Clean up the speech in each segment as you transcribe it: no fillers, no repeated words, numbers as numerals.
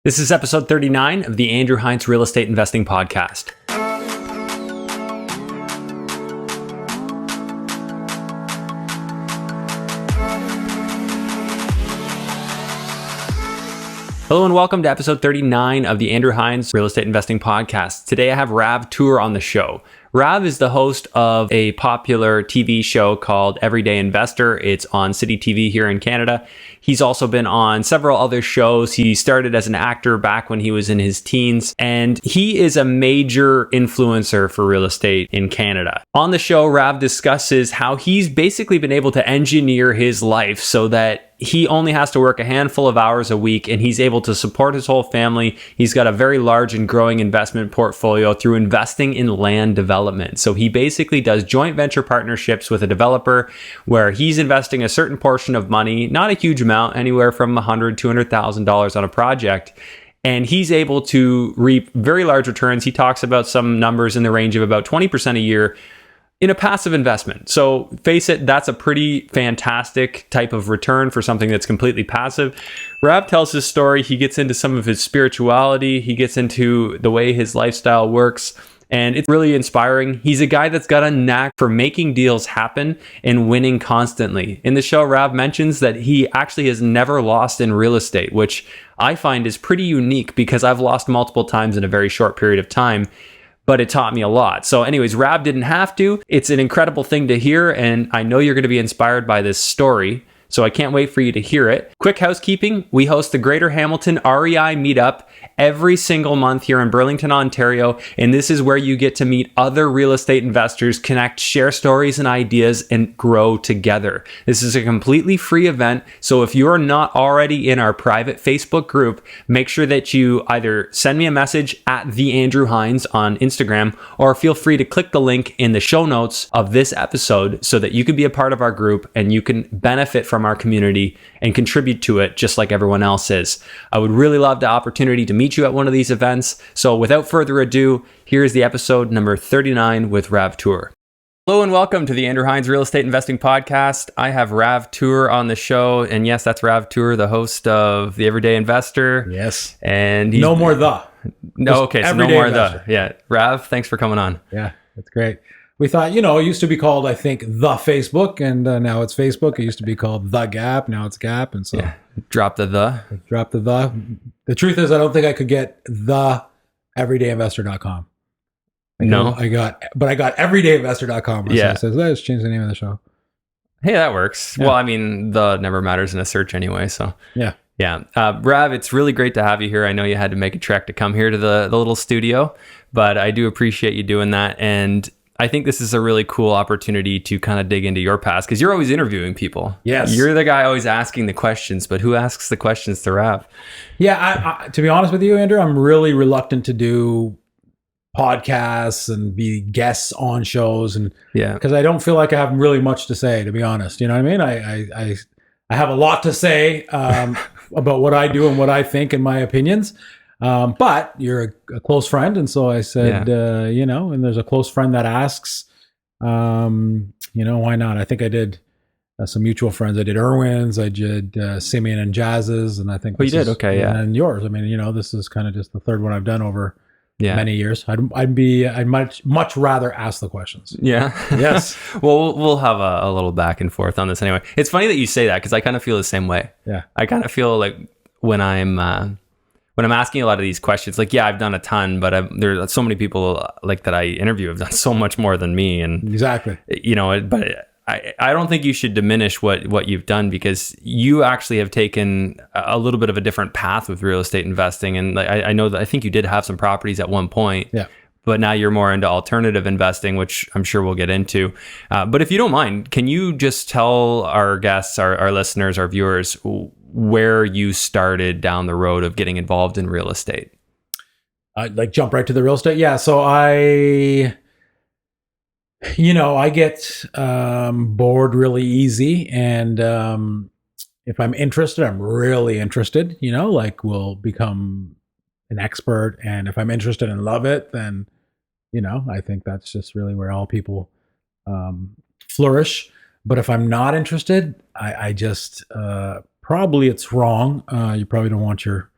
This is episode 39 of the Andrew Hines Real Estate Investing Podcast. Hello and welcome to episode 39 of the Andrew Hines Real Estate Investing Podcast. Today I have Rav Toor on the show. Rav is the host of a popular TV show called Everyday Investor. It's on CityTV here in Canada. He's also been on several other shows. He started as an actor back when he was in his teens, and he is a major influencer for real estate in Canada. On the show, Rav discusses how he's basically been able to engineer his life so that he only has to work a handful of hours a week and he's able to support his whole family. He's got a very large and growing investment portfolio through investing in land development. So he basically does joint venture partnerships with a developer where he's investing a certain portion of money, not a huge amount, anywhere from $100,000 to $200,000 on a project. And he's able to reap very large returns. He talks about some numbers in the range of about 20% a year in a passive investment. So face it, that's a pretty fantastic type of return for something that's completely passive. Rav tells his story. He gets into some of his spirituality. He gets into the way his lifestyle works. And it's really inspiring. He's a guy that's got a knack for making deals happen and winning constantly. In the show, Rav mentions that he actually has never lost in real estate, which I find is pretty unique because I've lost multiple times in a very short period of time. But it taught me a lot. So anyways, Rav didn't have to. It's an incredible thing to hear, and I know you're going to be inspired by this story. So I can't wait for you to hear it. Quick housekeeping. We host the Greater Hamilton REI meetup every single month here in Burlington, Ontario. And this is where you get to meet other real estate investors, connect, share stories and ideas, and grow together. This is a completely free event. So if you're not already in our private Facebook group, make sure that you either send me a message at the Andrew Hines on Instagram, or feel free to click the link in the show notes of this episode so that you can be a part of our group and you can benefit from our community and contribute to it just like everyone else is. I would really love the opportunity to meet you at one of these events. So without further ado, here's the episode number 39 with Rav Toor. Hello and welcome to the Andrew Hines Real Estate Investing Podcast. I have Rav Toor on the show. And yes, that's Rav Toor, the host of the Everyday Investor. Yes. And no more the. No, okay, so no more investor. the. Yeah. Rav, thanks for coming on. Yeah, that's great. We thought, it used to be called, I think, The Facebook, and now it's Facebook. It used to be called The Gap, now it's Gap, and so yeah. Drop the the. Drop the the. The truth is, I don't think I could get the everydayinvestor.com. No, I got everydayinvestor.com. Yeah, so let's change the name of the show. Hey, that works. Yeah. Well, I mean, the never matters in a search anyway. So yeah. Rav, it's really great to have you here. I know you had to make a trek to come here to the little studio, but I do appreciate you doing that. And I think this is a really cool opportunity to kind of dig into your past because you're always interviewing people. Yes. You're the guy always asking the questions, but who asks the questions to Rav? Yeah, I, to be honest with you, Andrew, I'm really reluctant to do podcasts and be guests on shows, and because I don't feel like I have really much to say, to be honest. You know what I mean? I have a lot to say about what I do and what I think and my opinions. But you're a close friend. And so I said, and there's a close friend that asks, why not? I think I did some mutual friends. I did Irwin's, I did Simeon and Jazz's, and I think you did. Okay. Yeah. And yours. I mean, this is kind of just the third one I've done over many years. I'd much rather ask the questions. Yeah. Yes. Well, we'll have a little back and forth on this anyway. It's funny that you say that because I kind of feel the same way. Yeah. I kind of feel like when I'm asking a lot of these questions, like, I've done a ton, but there's so many people like that I interview have done so much more than me. And exactly, but I don't think you should diminish what you've done because you actually have taken a little bit of a different path with real estate investing. And I know that I think you did have some properties at one point, but now you're more into alternative investing, which I'm sure we'll get into. But if you don't mind, can you just tell our guests, our listeners, our viewers, where you started down the road of getting involved in real estate? Jump right to the real estate. Yeah. So I get bored really easy. And if I'm interested, I'm really interested, we'll become an expert. And if I'm interested and love it, then, I think that's just really where all people flourish. But if I'm not interested, I just probably it's wrong. You probably don't want your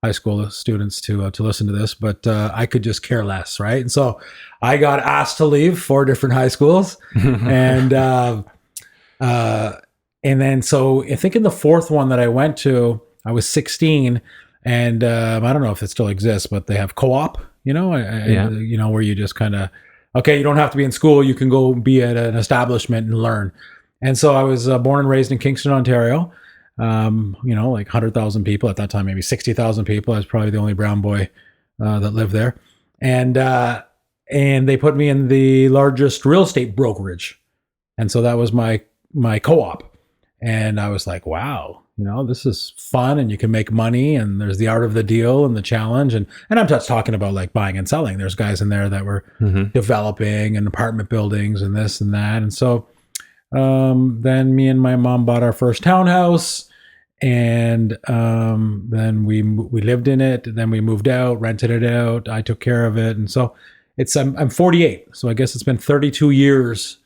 high school students to listen to this, but I could just care less, right? And so I got asked to leave 4 different high schools, and then so I think in the 4th one that I went to, I was 16, and I don't know if it still exists, but they have co-op, you know, where you just kind of, okay, you don't have to be in school, you can go be at an establishment and learn. And so I was born and raised in Kingston, Ontario. Like 100,000 people at that time, maybe 60,000 people. I was probably the only brown boy that lived there, and they put me in the largest real estate brokerage, and so that was my co-op, and I was like, wow, this is fun, and you can make money, and there's the art of the deal and the challenge, and I'm just talking about like buying and selling. There's guys in there that were developing and apartment buildings and this and that, and so. Then me and my mom bought our first townhouse, and then we lived in it. Then we moved out, rented it out. I took care of it, and so I'm 48, so I guess it's been 32 years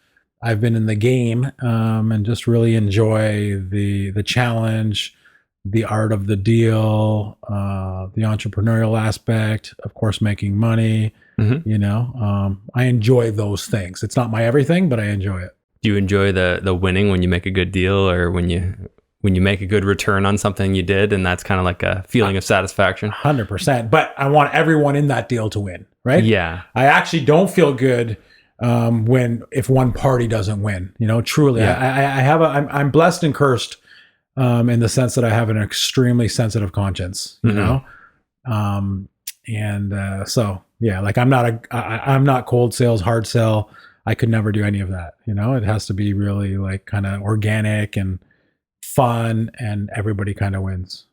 I've been in the game, and just really enjoy the challenge, the art of the deal, the entrepreneurial aspect, of course, making money. I enjoy those things. It's not my everything, but I enjoy it. Do you enjoy the winning when you make a good deal, or when you make a good return on something you did, and that's kind of like a feeling of satisfaction? 100%. But I want everyone in that deal to win, right? Yeah. I actually don't feel good if one party doesn't win. Truly, yeah. I'm blessed and cursed in the sense that I have an extremely sensitive conscience. So yeah, like I'm not cold sales, hard sell. I could never do any of that. It has to be really like kind of organic and fun, and everybody kind of wins.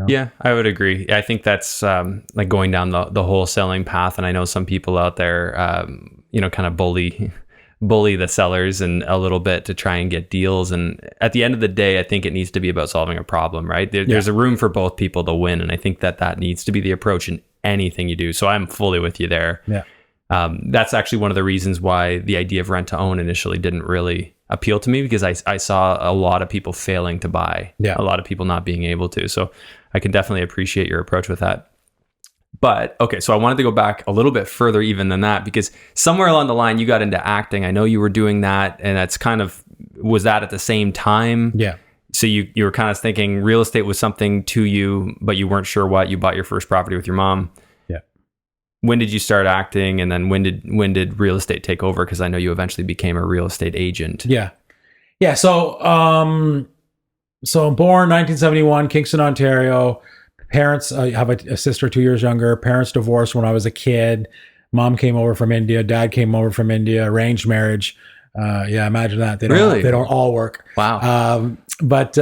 Yeah, I would agree. I think that's like going down the wholesaling path. And I know some people out there, kind of bully the sellers and a little bit to try and get deals. And at the end of the day, I think it needs to be about solving a problem, right? There's a room for both people to win. And I think that needs to be the approach in anything you do. So I'm fully with you there. Yeah. That's actually one of the reasons why the idea of rent to own initially didn't really appeal to me, because I saw a lot of people failing to buy, a lot of people not being able to. So I can definitely appreciate your approach with that. But okay, so I wanted to go back a little bit further even than that, because somewhere along the line you got into acting. I know you were doing that, and that's was that at the same time? Yeah. So you were kind of thinking real estate was something to you, but you weren't sure what. You bought your first property with your mom. When did you start acting, and then when did real estate take over? Because I know you eventually became a real estate agent. Yeah. So I'm born 1971, Kingston, Ontario. Parents, I have a sister 2 years younger. Parents divorced when I was a kid. Mom came over from India. Dad came over from India. Arranged marriage. Imagine that. They don't all work. Wow. But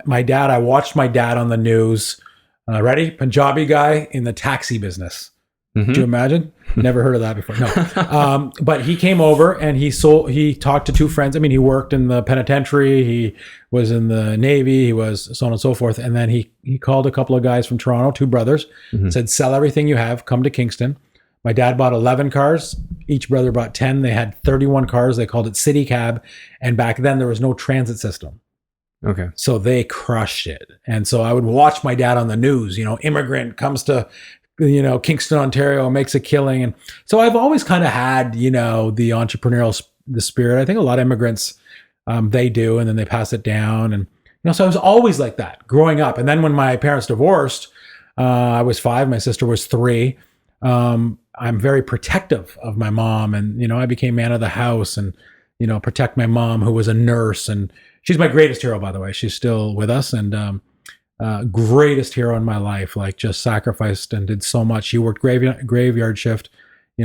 my dad, I watched my dad on the news. Ready? Punjabi guy in the taxi business. Mm-hmm. Do you imagine? Never heard of that before. No. But he came over and he talked to 2 friends. I mean, he worked in the penitentiary. He was in the Navy. He was so on and so forth. And then he called a couple of guys from Toronto, 2 brothers, said, sell everything you have, come to Kingston. My dad bought 11 cars. Each brother bought 10. They had 31 cars. They called it CityCab. And back then there was no transit system. Okay. So they crushed it. And so I would watch my dad on the news, immigrant comes to Kingston, Ontario, makes a killing. And so I've always kind of had, the entrepreneurial, the spirit. I think a lot of immigrants, they do, and then they pass it down. And, so I was always like that growing up. And then when my parents divorced, I was 5, my sister was 3. I'm very protective of my mom, and, I became man of the house and, protect my mom, who was a nurse. And she's my greatest hero, by the way. She's still with us. And, greatest hero in my life, like just sacrificed and did so much. She worked graveyard shift,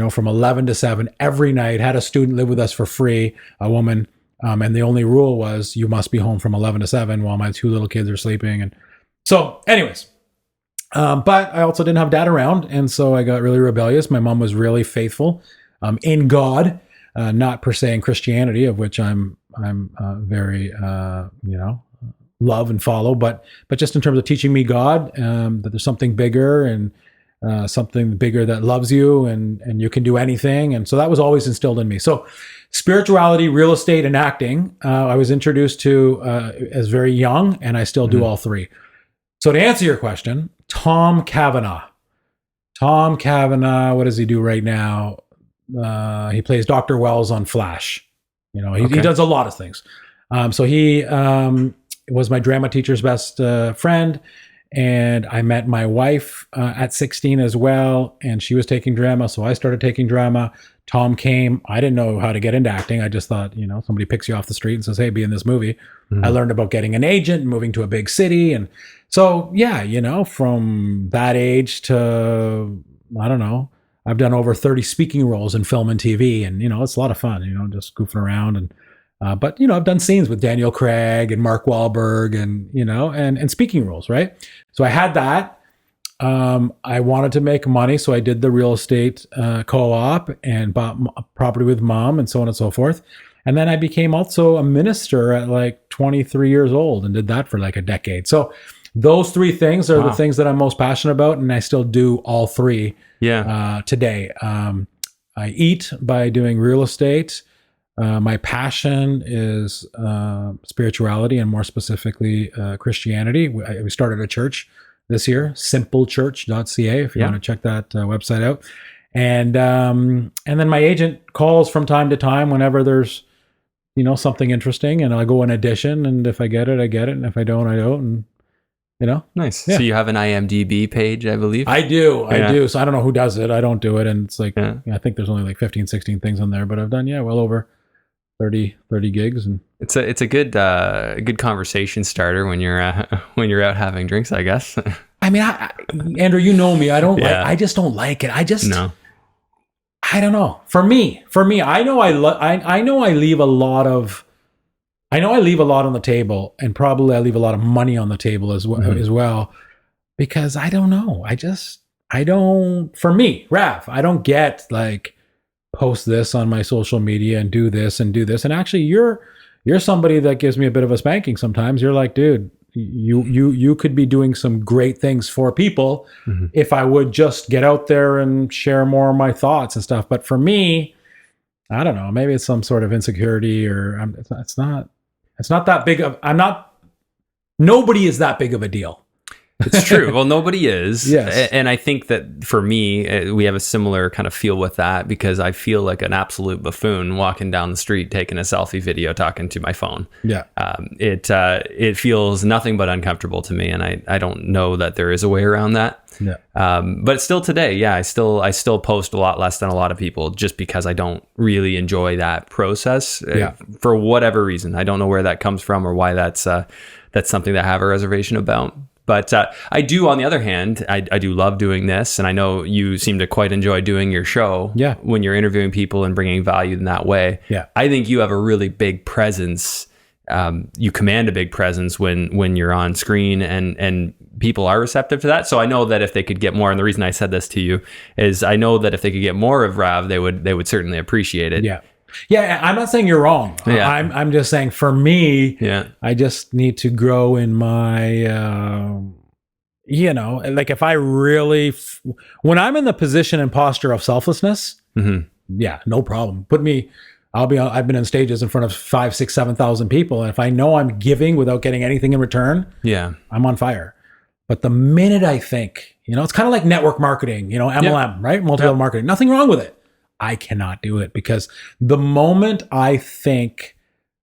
from 11 to 7 every night, had a student live with us for free, a woman. And the only rule was you must be home from 11 to 7 while my 2 little kids are sleeping. And so anyways, but I also didn't have dad around. And so I got really rebellious. My mom was really faithful, in God, not per se in Christianity, of which I'm very, love and follow, but just in terms of teaching me God, that there's something bigger and something bigger that loves you and you can do anything. And so that was always instilled in me. So spirituality, real estate, and acting, I was introduced to as very young, and I still do all 3. So to answer your question, Tom Cavanaugh. Tom Cavanaugh, what does he do right now? He plays Dr. Wells on Flash. He does a lot of things. So he was my drama teacher's best friend. And I met my wife at 16 as well. And she was taking drama. So I started taking drama. Tom came. I didn't know how to get into acting. I just thought, somebody picks you off the street and says, hey, be in this movie. I learned about getting an agent and moving to a big city. And so, from that age to, I don't know, I've done over 30 speaking roles in film and TV. And, it's a lot of fun, just goofing around. And but I've done scenes with Daniel Craig and Mark Wahlberg and, and speaking roles, right? So I had that. I wanted to make money. So I did the real estate co-op and bought property with mom and so on and so forth. And then I became also a minister at like 23 years old and did that for like a decade. So those three things are the things that I'm most passionate about. And I still do all three today. I eat by doing real estate. My passion is spirituality and more specifically Christianity. We started a church this year, simplechurch.ca, if you want to check that website out. And then my agent calls from time to time whenever there's something interesting, and I'll go and audition, and if I get it, I get it, and if I don't, I don't. And nice. Yeah. So you have an IMDb page, I believe. I do. So I don't know who does it. I don't do it, and it's like I think there's only like 15, 16 things on there, but I've done well over 30 gigs, and it's a good conversation starter when you're out having drinks, I guess. I mean, Andrew, you know me. I just don't like it. I don't know. For me, I know I leave a lot on the table, and probably I leave a lot of money on the table as well, because I don't know. For me, Rav, I don't get like post this on my social media and do this. And actually you're somebody that gives me a bit of a spanking sometimes. You're like, dude, you could be doing some great things for people if I would just get out there and share more of my thoughts and stuff. But for me, I don't know, maybe it's some sort of insecurity, or it's not that big of, nobody is that big of a deal. It's true. Well, nobody is. Yes. And I think that for me, we have a similar kind of feel with that, because I feel like an absolute buffoon walking down the street, taking a selfie video, talking to my phone. Yeah. It feels nothing but uncomfortable to me. And I don't know that there is a way around that. Yeah. But still today, I still post a lot less than a lot of people, just because I don't really enjoy that process for whatever reason. I don't know where that comes from or why that's something that I have a reservation about. But I do, on the other hand, I do love doing this. And I know you seem to quite enjoy doing your show when you're interviewing people and bringing value in that way. Yeah. I think you have a really big presence. You command a big presence when you're on screen, and people are receptive to that. So I know that if they could get more, and the reason I said this to you is I know that if they could get more of Rav, they would certainly appreciate it. Yeah. Yeah, I'm not saying you're wrong. Yeah. I'm just saying, for me, I just need to grow in my, like if I really, when I'm in the position and posture of selflessness, no problem. I've been on stages in front of 5,000, 6,000, 7,000 people. And if I know I'm giving without getting anything in return, I'm on fire. But the minute I think, it's kind of like network marketing, MLM, right? Multi-level marketing, nothing wrong with it. I cannot do it, because the moment I think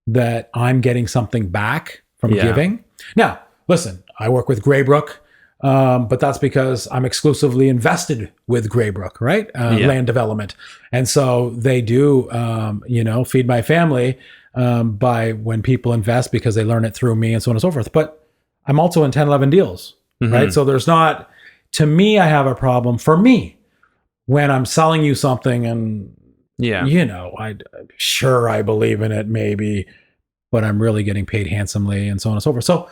that I'm getting something back from giving. Now, listen, I work with Graybrook, but that's because I'm exclusively invested with Graybrook, right? Land development. And so they do, feed my family by when people invest, because they learn it through me and so on and so forth. But I'm also in 10, 11 deals, right? So there's not, to me, I have a problem for me. When I'm selling you something and, I believe in it, maybe, but I'm really getting paid handsomely and so on and so forth. So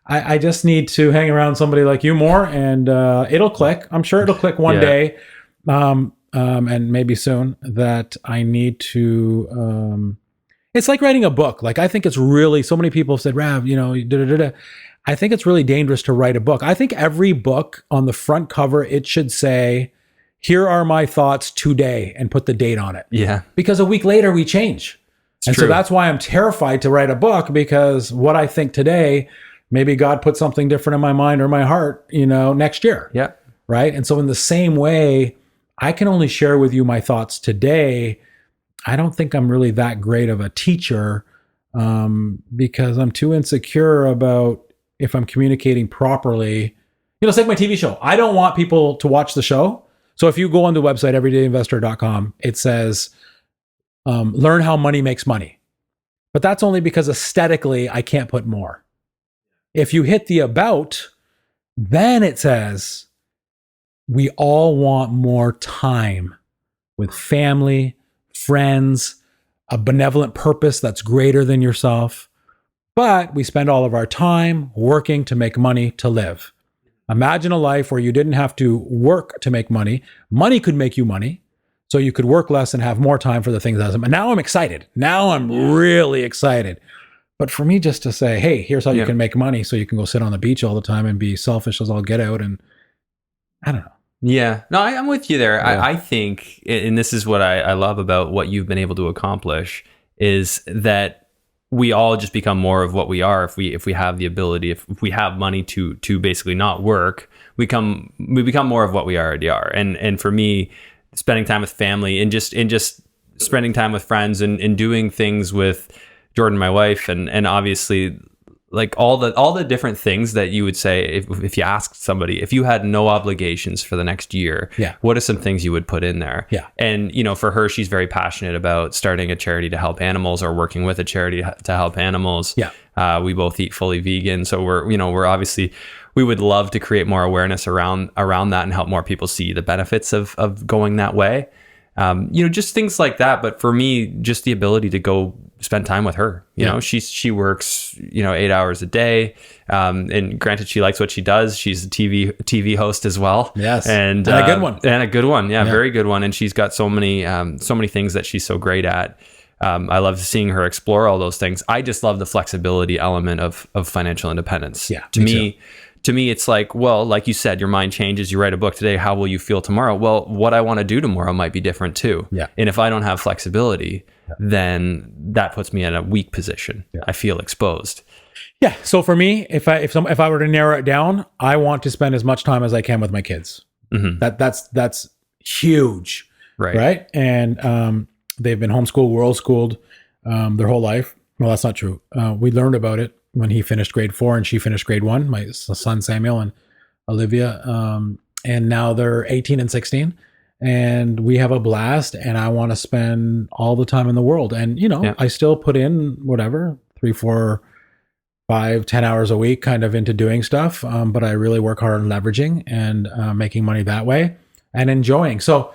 I just need to hang around somebody like you more, and it'll click. I'm sure it'll click one day, and maybe soon, that I need to, it's like writing a book. Like, I think it's really, so many people have said, Rav, I think it's really dangerous to write a book. I think every book on the front cover, it should say, here are my thoughts today, and put the date on it. Yeah. Because a week later we change. So that's why I'm terrified to write a book, because what I think today maybe God put something different in my mind or my heart, next year. Yeah. Right. And so in the same way, I can only share with you my thoughts today. I don't think I'm really that great of a teacher because I'm too insecure about if I'm communicating properly. It's like my TV show. I don't want people to watch the show. So if you go on the website, everydayinvestor.com, it says, learn how money makes money. But that's only because aesthetically, I can't put more. If you hit the about, then it says, we all want more time with family, friends, a benevolent purpose that's greater than yourself. But we spend all of our time working to make money to live. Imagine a life where you didn't have to work to make money. Money could make you money. So you could work less and have more time for the things that. And now I'm excited. Now I'm really excited. But for me, just to say, hey, here's how you can make money so you can go sit on the beach all the time and be selfish as all get out. And I don't know. Yeah, no, I'm with you there. Yeah. I think, and this is what I love about what you've been able to accomplish, is that we all just become more of what we are if we have the ability, if we have money to basically not work, we become more of what we already are. And for me, spending time with family and just spending time with friends and doing things with Jordan, my wife, and obviously like all the different things that you would say if you asked somebody, if you had no obligations for the next year, what are some things you would put in there? Yeah. And, for her, she's very passionate about starting a charity to help animals or working with a charity to help animals. Yeah. We both eat fully vegan. So we're obviously, we would love to create more awareness around that and help more people see the benefits of going that way. Just things like that. But for me, just the ability to go spend time with her, she works, 8 hours a day. And granted, she likes what she does. She's a TV host as well. Yes. And a good one. And a good one. Yeah, very good one. And she's got so many things that she's so great at. I love seeing her explore all those things. I just love the flexibility element of financial independence. Yeah. To me, it's like, well, like you said, your mind changes. You write a book today. How will you feel tomorrow? Well, what I want to do tomorrow might be different too. Yeah. And if I don't have flexibility, then that puts me in a weak position. Yeah. I feel exposed. Yeah. So for me, if I were to narrow it down, I want to spend as much time as I can with my kids. Mm-hmm. That's huge. Right. And they've been homeschooled, world schooled their whole life. Well, that's not true. We learned about it when he finished grade 4 and she finished grade 1, my son Samuel and Olivia. And now they're 18 and 16 and we have a blast and I want to spend all the time in the world. And, I still put in whatever, 3, 4, 5, 10 hours a week kind of into doing stuff. But I really work hard on leveraging and making money that way and enjoying. So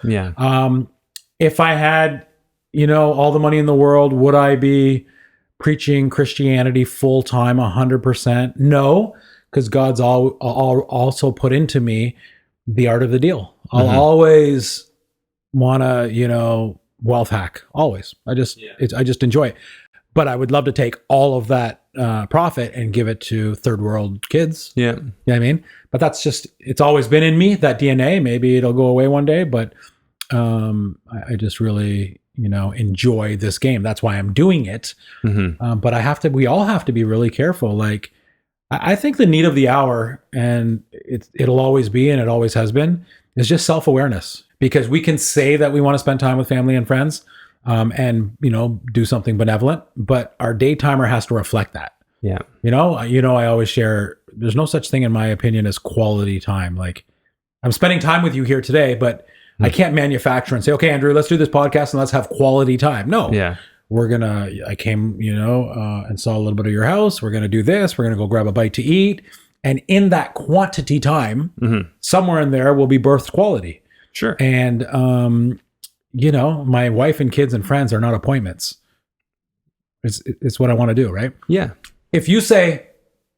if I had, all the money in the world, would I be preaching Christianity full time 100%? No, because God's also put into me the art of the deal. I'll always want to, wealth hack. Always. I just enjoy it. But I would love to take all of that profit and give it to third world kids. Yeah. You know what I mean? But that's just, it's always been in me, that DNA. Maybe it'll go away one day, but I just really, enjoy this game. That's why I'm doing it. Mm-hmm. But we all have to be really careful. Like, I think the need of the hour, and it'll always be, and it always has been, is just self-awareness. Because we can say that we want to spend time with family and friends, and, do something benevolent, but our day timer has to reflect that. Yeah. I always share, there's no such thing in my opinion as quality time. Like, I'm spending time with you here today, but I can't manufacture and say, okay, Andrew, let's do this podcast and let's have quality time. No, I came, and saw a little bit of your house. We're going to do this. We're going to go grab a bite to eat. And in that quantity time, somewhere in there will be birthed quality. Sure. And, my wife and kids and friends are not appointments. It's what I want to do. Right. Yeah. If you say,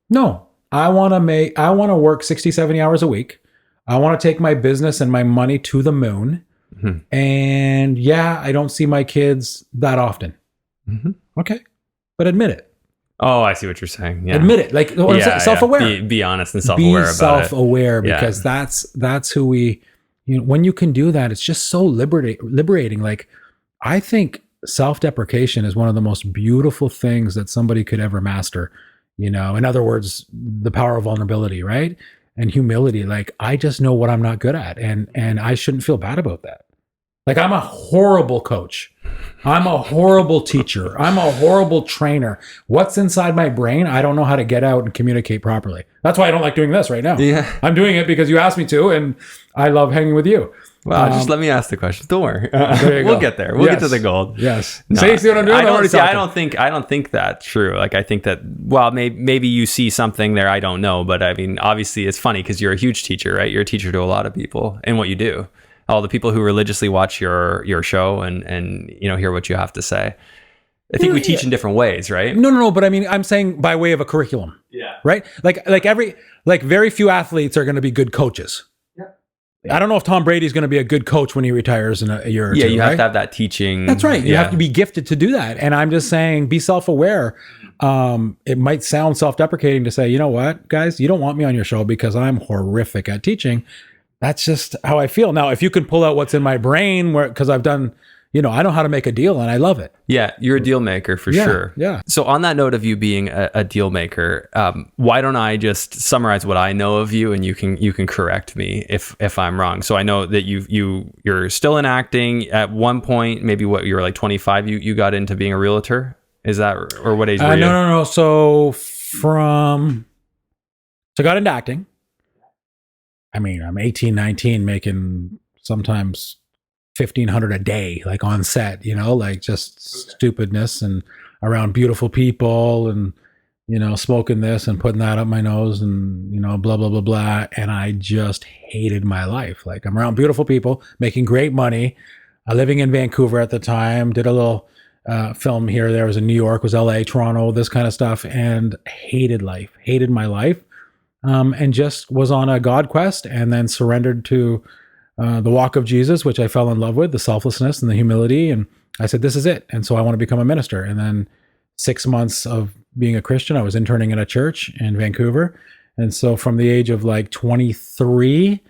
no, I want to work 60, 70 hours a week. I want to take my business and my money to the moon. Mm-hmm. And I don't see my kids that often. Mm-hmm. Okay. But admit it. Oh, I see what you're saying. Yeah. Admit it. Like what I'm saying, self-aware. Be honest and self-aware about it. Be self-aware because that's who we, when you can do that, it's just so liberating. Like, I think self-deprecation is one of the most beautiful things that somebody could ever master. In other words, the power of vulnerability, right? And humility. Like, I just know what I'm not good at, and I shouldn't feel bad about that. Like, I'm a horrible coach. I'm a horrible teacher. I'm a horrible trainer. What's inside my brain, I don't know how to get out and communicate properly. That's why I don't like doing this right now. Yeah. I'm doing it because you asked me to, and I love hanging with you. Well, just let me ask the question. Don't worry. We'll get there. We'll get to the gold. Yes. No, See what I'm doing? I don't think that's true. Like, I think that, well, maybe you see something there. I don't know. But I mean, obviously it's funny because you're a huge teacher, right? You're a teacher to a lot of people in what you do. All the people who religiously watch your show and hear what you have to say. I think we teach in different ways, right? No. But I mean, I'm saying by way of a curriculum. Yeah. Right? Like very few athletes are going to be good coaches. I don't know if Tom Brady's going to be a good coach when he retires in a year or two. Yeah, you have to have that teaching. That's right. You have to be gifted to do that. And I'm just saying, be self-aware. It might sound self-deprecating to say, you know what, guys, you don't want me on your show because I'm horrific at teaching. That's just how I feel. Now, if you can pull out what's in my brain, because I've done, I know how to make a deal and I love it. Yeah, you're a deal maker for sure. Yeah. So on that note of you being a deal maker, why don't I just summarize what I know of you, and you can correct me if I'm wrong. So I know that you're still in acting. At one point, maybe you were like 25, you got into being a realtor. Is that, or what age were you? No. So I got into acting. I mean, I'm 18, 19, making sometimes $1,500 a day, like on set, like just stupidness and around beautiful people and, smoking this and putting that up my nose and, blah, blah, blah, blah. And I just hated my life. Like, I'm around beautiful people, making great money, living in Vancouver at the time, did a little film here. There was in New York, was LA, Toronto, this kind of stuff, and hated my life. And just was on a God quest, and then surrendered to the walk of Jesus, which I fell in love with, the selflessness and the humility. And I said, this is it. And so I want to become a minister. And then 6 months of being a Christian, I was interning in a church in Vancouver. And so from the age of like 23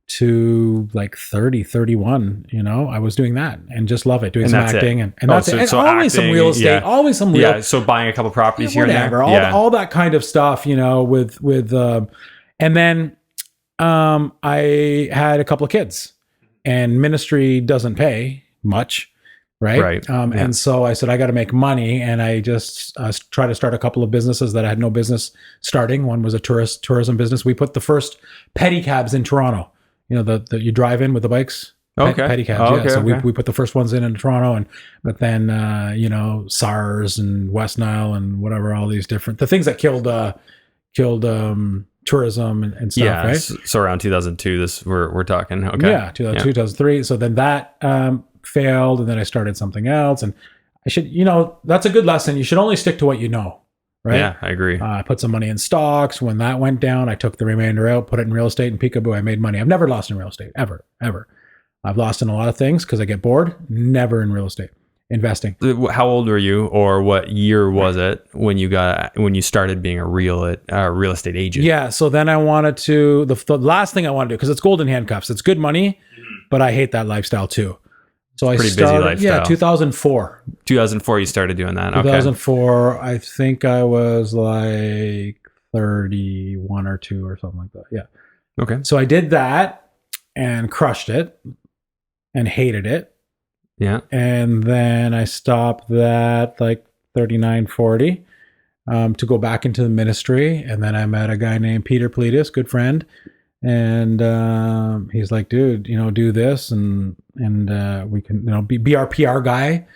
to like 30, 31, I was doing that and just love it, doing some acting. And that's it. And so always acting, some real estate, always some real. Yeah, so buying a couple properties here and there. All that kind of stuff, with and then I had a couple of kids, and ministry doesn't pay much, right? And so I said, I got to make money, and I just tried to start a couple of businesses that I had no business starting. One was a tourism business. We put the first pedicabs in Toronto. The you drive in with the bikes. Okay. Pedicabs. So we put the first ones in Toronto, but then SARS and West Nile and whatever, all these different the things that killed tourism and stuff, right? So around 2002, we're talking. Okay. Yeah, 2002, 2003. So then that failed, and then I started something else. And I should, that's a good lesson. You should only stick to what you know, right? Yeah, I agree. I put some money in stocks. When that went down, I took the remainder out, put it in real estate, and peekaboo, I made money. I've never lost in real estate, ever. I've lost in a lot of things because I get bored. Never in real estate investing. How old were you, or what year was it when you started being a real estate agent? Yeah. So then I wanted to, the last thing I wanted to do, because it's golden handcuffs. It's good money, but I hate that lifestyle too. So I started, busy lifestyle. Yeah, 2004. 2004, you started doing that. Okay. 2004, I think I was like 31 or 2 or something like that. Yeah. Okay. So I did that and crushed it and hated it. Yeah. And then I stopped that like 39, 40 to go back into the ministry. And then I met a guy named Peter Pletus, good friend. And he's like, dude, do this and we can, be our PR guy.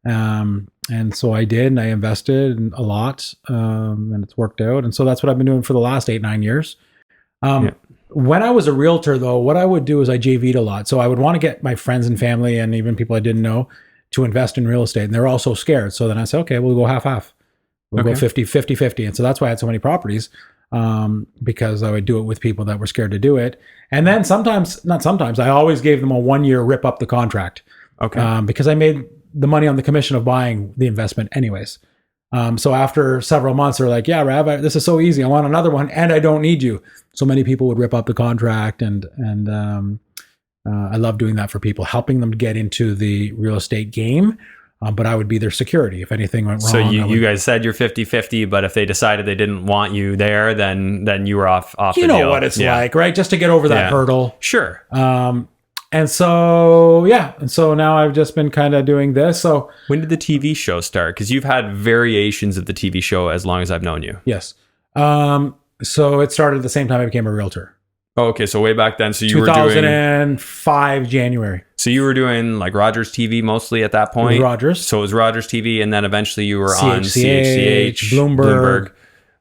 And so I did, and I invested a lot, and it's worked out. And so that's what I've been doing for the last 8-9 years. When I was a realtor though, what I would do is I JV'd a lot. So I would want to get my friends and family and even people I didn't know to invest in real estate. And they're all so scared. So then I said, okay, we'll go half-half. We'll go 50-50. And so that's why I had so many properties. Because I would do it with people that were scared to do it. And then I always gave them a 1-year rip up the contract. Okay. Because I made the money on the commission of buying the investment anyways. So after several months, they're like, yeah, Rav, this is so easy. I want another one and I don't need you. So many people would rip up the contract, and I love doing that for people, helping them get into the real estate game. but I would be their security if anything went wrong. So you guys said you're 50-50, but if they decided they didn't want you there, then you were off the deal. You know what it's like, right? Just to get over that hurdle. Sure. And so now I've just been kind of doing this. So when did the TV show start? Because you've had variations of the TV show as long as I've known you. Yes. So it started at the same time I became a realtor. Oh, okay. So way back then. So you were doing 2005 January. So you were doing like Rogers TV mostly at that point? Rogers. So it was Rogers TV, and then eventually you were on CHCH, Bloomberg.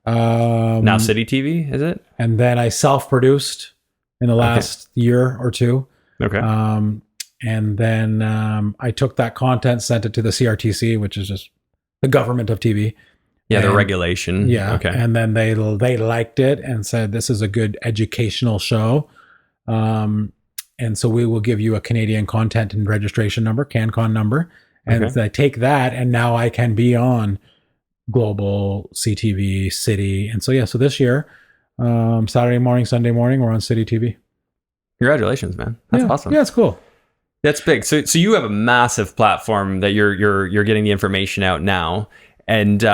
Now CityTV, is it? And then I self-produced in the last year or two. Okay. And then I took that content, sent it to the CRTC, which is just the government of TV. Yeah, the regulation. Yeah. Okay. And then they liked it and said, this is a good educational show. And so we will give you a Canadian content and registration number, CanCon number. And I take that, and now I can be on Global, CTV, City. And so, so this year, Saturday morning, Sunday morning, we're on CityTV. Congratulations, man. That's awesome. Yeah, it's cool. That's big. So you have a massive platform that you're getting the information out now. And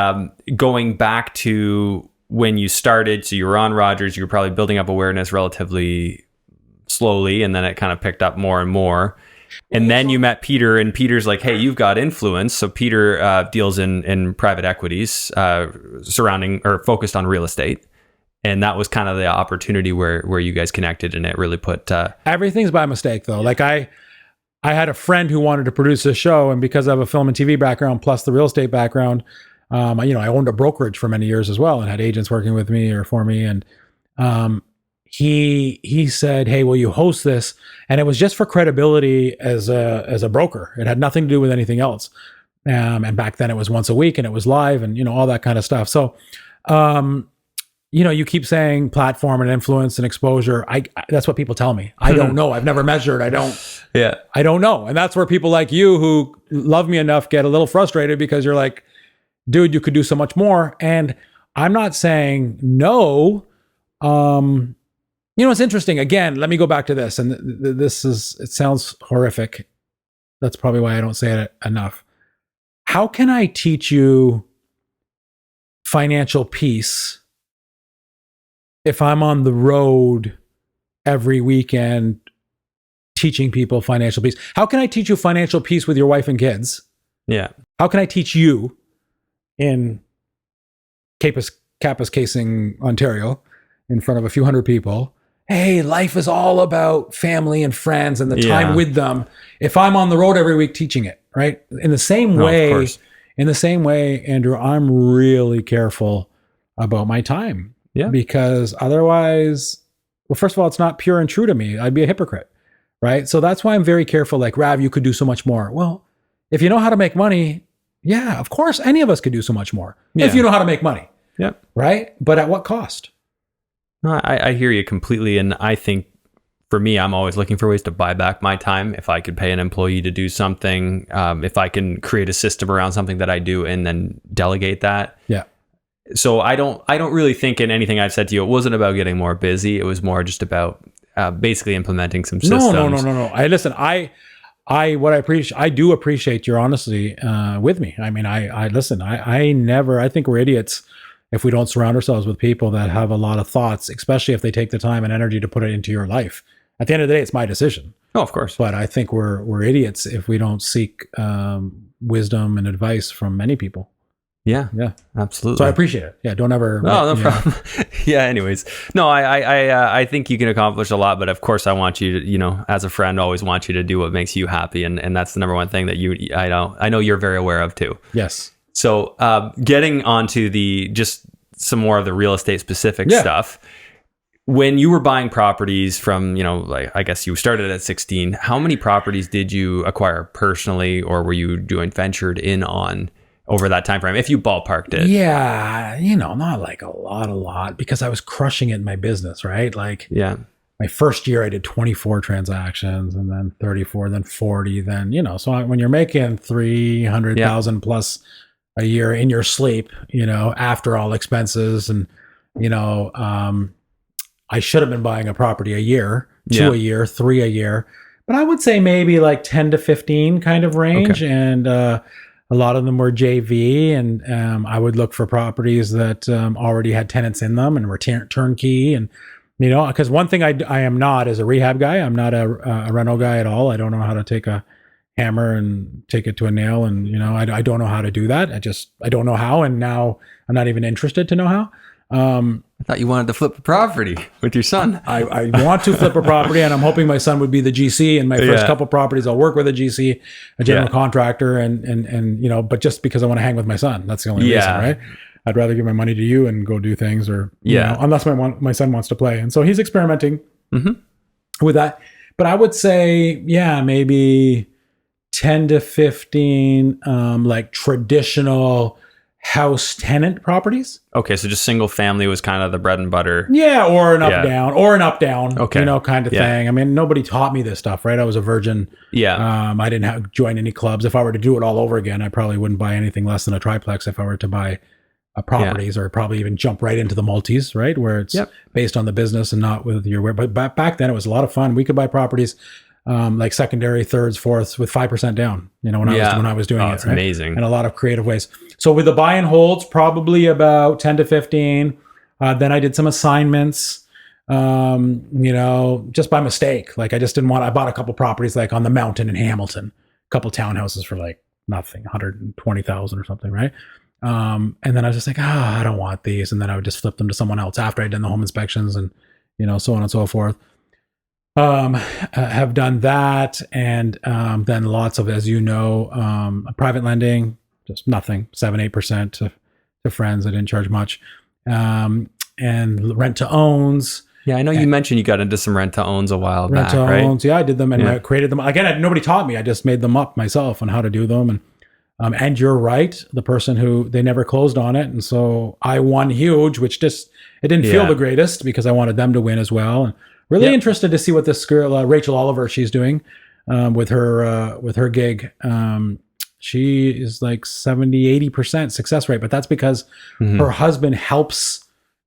going back to when you started, so you were on Rogers, you were probably building up awareness relatively slowly, and then it kind of picked up more and more. And then you met Peter, and Peter's like, hey, you've got influence. So Peter deals in private equities surrounding or focused on real estate. And that was kind of the opportunity where you guys connected, and it really put... Everything's by mistake, though. Like I had a friend who wanted to produce a show, and because I have a film and TV background plus the real estate background, I owned a brokerage for many years as well and had agents working with me or for me. And he said, hey, will you host this? And it was just for credibility as a broker. It had nothing to do with anything else. And back then it was once a week, and it was live, and all that kind of stuff. So, you keep saying platform and influence and exposure. That's what people tell me. I don't know. I've never measured. I don't know. And that's where people like you who love me enough get a little frustrated, because you're like, dude, you could do so much more. And I'm not saying no. It's interesting. Again, let me go back to this. And it sounds horrific. That's probably why I don't say it enough. How can I teach you financial peace if I'm on the road every weekend teaching people financial peace? How can I teach you financial peace with your wife and kids? Yeah. How can I teach you in Kapuskasing, Ontario, in front of a few hundred people, hey, life is all about family and friends and the time with them, if I'm on the road every week teaching it, right? In the same way, Andrew, I'm really careful about my time. Yeah. Because otherwise, well, first of all, it's not pure and true to me. I'd be a hypocrite, right? So that's why I'm very careful. Like, Rav, you could do so much more. Well, if you know how to make money, yeah, of course, any of us could do so much more if you know how to make money. Yeah. Right? But at what cost? No, I hear you completely. And I think for me, I'm always looking for ways to buy back my time. If I could pay an employee to do something, if I can create a system around something that I do and then delegate that. Yeah. So I don't really think in anything I've said to you, it wasn't about getting more busy. It was more just about basically implementing some systems. No. I do appreciate your honesty with me. I mean, I think we're idiots if we don't surround ourselves with people that have a lot of thoughts, especially if they take the time and energy to put it into your life. At the end of the day, it's my decision. Oh, of course. But I think we're idiots if we don't seek wisdom and advice from many people. Yeah, absolutely. So I appreciate it. Yeah, don't ever. No problem. Yeah. Anyways, no, I think you can accomplish a lot, but of course, I want you to, as a friend, always want you to do what makes you happy, and that's the number one thing that I know you're very aware of too. Yes. So, getting onto just some more of the real estate specific stuff. When you were buying properties from, like, I guess you started at 16. How many properties did you acquire personally, or were you doing ventured in on over that time frame, if you ballparked it? Yeah, not like a lot, because I was crushing it in my business, right? Like, my first year I did 24 transactions, and then 34, then 40, then, so when you're making 300,000 plus a year in your sleep, after all expenses, and, I should have been buying a property a year, 2 a year, 3 a year, but I would say maybe like 10 to 15 kind of range. Okay. And, A lot of them were JV, and I would look for properties that already had tenants in them and were turnkey. And, because one thing I am not is a rehab guy. I'm not a rental guy at all. I don't know how to take a hammer and take it to a nail. And, I don't know how to do that. I don't know how. And now I'm not even interested to know how. I thought you wanted to flip a property with your son. I want to flip a property, and I'm hoping my son would be the GC. And my first couple properties, I'll work with a GC, a general contractor, and but just because I want to hang with my son, that's the only reason, right? I'd rather give my money to you and go do things, or unless my son wants to play. And so he's experimenting with that. But I would say, maybe 10 to 15 like traditional house tenant properties. Okay, so just single family was kind of the bread and butter. Yeah, or an up down, okay, kind of thing. I mean, nobody taught me this stuff, right? I was a virgin. Yeah. I didn't join any clubs. If I were to do it all over again, I probably wouldn't buy anything less than a triplex if I were to buy properties, or probably even jump right into the multis, right? Where it's based on the business and not with your, but back then it was a lot of fun. We could buy properties like secondary, thirds, fourths with 5% down, when I was doing it. It's amazing. In a lot of creative ways. So with the buy and holds, probably about 10 to 15. Then I did some assignments, just by mistake. Like I just didn't want, I bought a couple properties like on the mountain in Hamilton, a couple townhouses for like nothing, 120,000 or something. Right. And then I was just like, I don't want these. And then I would just flip them to someone else after I'd done the home inspections and, so on and so forth. Have done that, and then lots of, as private lending, just nothing, 7-8% to friends. I didn't charge much, and rent to owns. Yeah, I know you mentioned you got into some rent to owns a while back, right? Rent to owns, I did them, and I created them. Again, nobody taught me. I just made them up myself on how to do them, and you're right, the person who they never closed on it, and so I won huge, which just it didn't feel the greatest because I wanted them to win as well. And really interested to see what this girl, Rachel Oliver, she's doing with her gig. She is like 70-80% success rate, but that's because her husband helps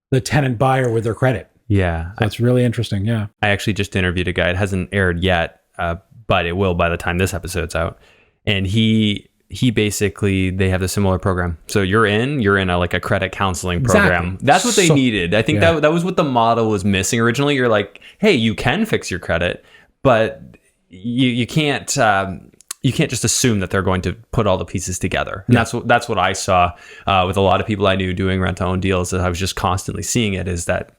the tenant buyer with their credit. Yeah. So it's really interesting. Yeah. I actually just interviewed a guy. It hasn't aired yet, but it will by the time this episode's out. And he basically, they have a similar program. So you're in a credit counseling program. Exactly. That's what they needed. I think that was what the model was missing originally. You're like, hey, you can fix your credit, but you can't just assume that they're going to put all the pieces together. And that's what I saw with a lot of people I knew doing rent to own deals. That I was just constantly seeing it, is that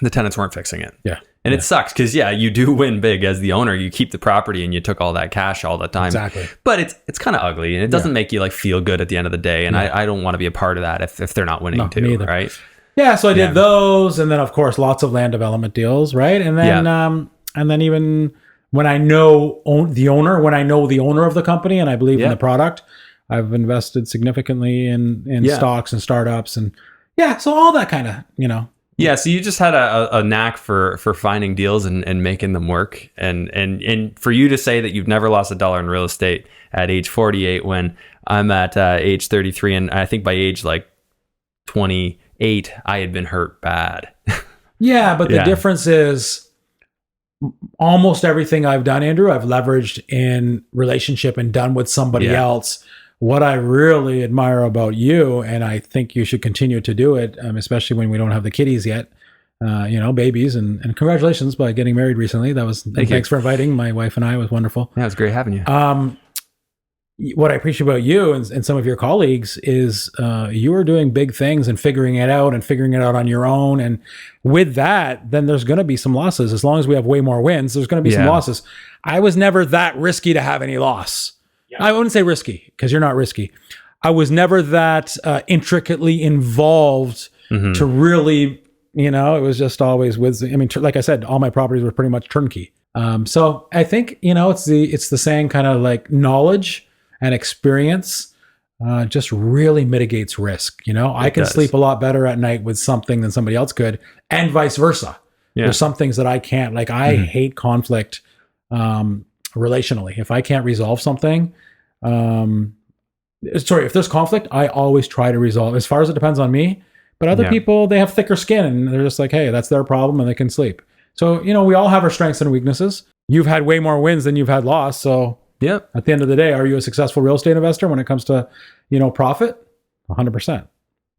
the tenants weren't fixing it. Yeah. And it sucks because you do win big as the owner. You keep the property and you took all that cash all the time. Exactly. But it's kind of ugly, and it doesn't make you like feel good at the end of the day. And I don't want to be a part of that if they're not winning too, right? Yeah. So I did those, and then of course lots of land development deals, right? And then even when I know the owner of the company and I believe in the product, I've invested significantly in stocks and startups, and so all that kind of Yeah, so you just had a knack for finding deals and making them work, and for you to say that you've never lost $1 in real estate at age 48 when I'm at age 33, and I think by age like 28 I had been hurt bad. Yeah, but the difference is almost everything I've done, Andrew, I've leveraged in relationship and done with somebody else. What I really admire about you, and I think you should continue to do it, especially when we don't have the kiddies yet, babies, and congratulations by getting married recently. Thanks for inviting my wife and I. It was wonderful. Yeah, it was great having you. What I appreciate about you and some of your colleagues is you are doing big things and figuring it out on your own. And with that, then there's going to be some losses. As long as we have way more wins, there's going to be some losses. I was never that risky to have any loss. I wouldn't say risky because you're not risky. I was never that intricately involved to really, it was just always like I said, all my properties were pretty much turnkey. So I think, it's the same kind of like knowledge and experience just really mitigates risk. I can sleep a lot better at night with something than somebody else could, and vice versa. Yeah. There's some things that I can't, like I hate conflict relationally. If I can't resolve something, if there's conflict, I always try to resolve as far as it depends on me. But other people, they have thicker skin and they're just like, hey, that's their problem and they can sleep. So, we all have our strengths and weaknesses. You've had way more wins than you've had loss. So Yep. At the end of the day, are you a successful real estate investor when it comes to, profit? 100%.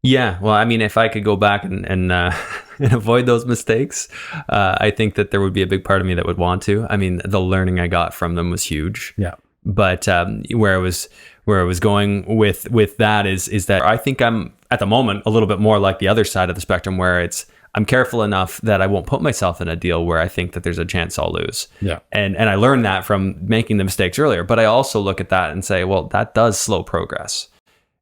Yeah. Well, I mean, if I could go back and and avoid those mistakes, I think that there would be a big part of me that would want to. I mean, the learning I got from them was huge. Yeah. But where I was going with that is that I think I'm at the moment a little bit more like the other side of the spectrum, where I'm careful enough that I won't put myself in a deal where I think that there's a chance I'll lose. Yeah. And I learned that from making the mistakes earlier. But I also look at that and say, well, that does slow progress.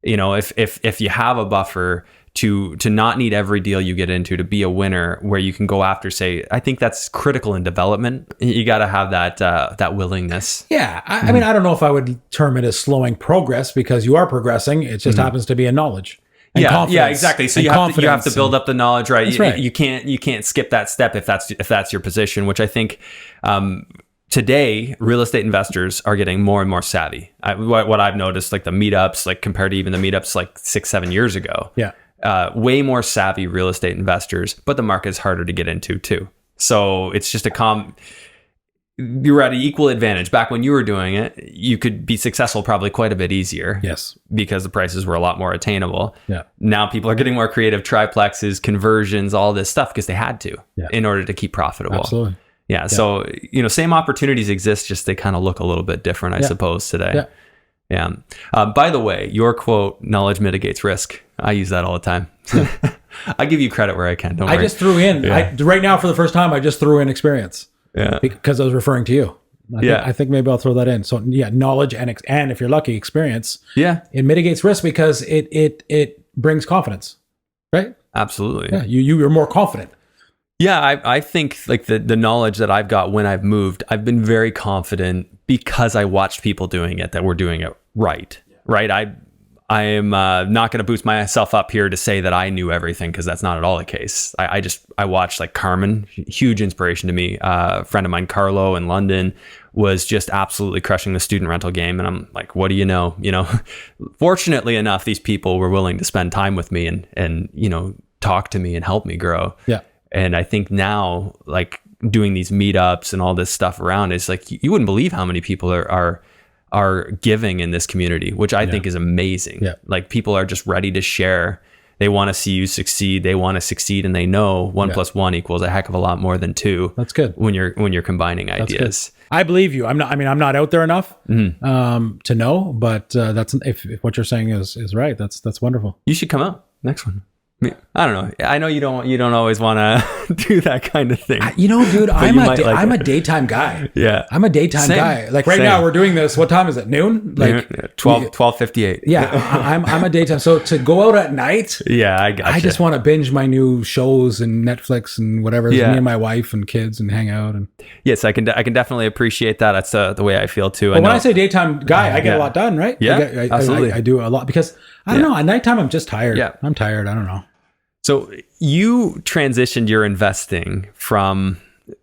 If you have a buffer to not need every deal you get into to be a winner, where you can go after, say, I think that's critical in development. You got to have that willingness. Yeah. I mean, I don't know if I would term it as slowing progress, because you are progressing. It just happens to be in knowledge. Yeah, exactly. So you have to build up the knowledge, right? That's right. You can't skip that step if that's your position, which I think today real estate investors are getting more and more savvy. What I've noticed, like the meetups, like compared to even the meetups like 6-7 years ago. Yeah. Way more savvy real estate investors, but the market is harder to get into too. So it's just you were at an equal advantage. Back when you were doing it, you could be successful probably quite a bit easier. Yes. Because the prices were a lot more attainable. Yeah. Now people are getting more creative, triplexes, conversions, all this stuff, because they had to in order to keep profitable. Absolutely. Yeah. So, same opportunities exist, just they kind of look a little bit different, I suppose, today. Yeah. By the way, your quote, knowledge mitigates risk. I use that all the time. I give you credit where I can. Don't worry. I just threw in, right now for the first time, I just threw in experience. Yeah. Because I was referring to you. I think maybe I'll throw that in. So knowledge and if you're lucky, experience. Yeah. It mitigates risk because it brings confidence, right? Absolutely. Yeah. You're more confident. Yeah, I think like the knowledge that I've got when I've moved, I've been very confident because I watched people doing it, that we're doing it right. Yeah. Right. I am not going to boost myself up here to say that I knew everything, because that's not at all the case. I watched like Carmen, huge inspiration to me. A friend of mine, Carlo in London, was just absolutely crushing the student rental game. And I'm like, what do you know? Fortunately enough, these people were willing to spend time with me and talk to me and help me grow. Yeah. And I think now, like doing these meetups and all this stuff around, it's like you wouldn't believe how many people are giving in this community, which I think is amazing. Yeah. Like people are just ready to share. They want to see you succeed. They want to succeed, and they know 1 + 1 equals a heck of a lot more than 2. That's good when you're combining ideas. I believe you. I'm not out there enough to know, but that's if what you're saying is right. That's wonderful. You should come out next one. I don't know. I know you don't always want to do that kind of thing. Dude, I'm a daytime guy. Yeah. I'm a daytime guy. Like right now we're doing this. What time is it? Noon? Like 12:58. Yeah. I'm a daytime. So to go out at night. Yeah, I got I just want to binge my new shows and Netflix and whatever. Me and my wife and kids and hang out. And yes, I can definitely appreciate that. That's the way I feel too. But when I say daytime guy, I get a lot done, right? Yeah, absolutely. I do a lot because I don't know. At nighttime, I'm just tired. Yeah. I'm tired. I don't know. So you transitioned your investing from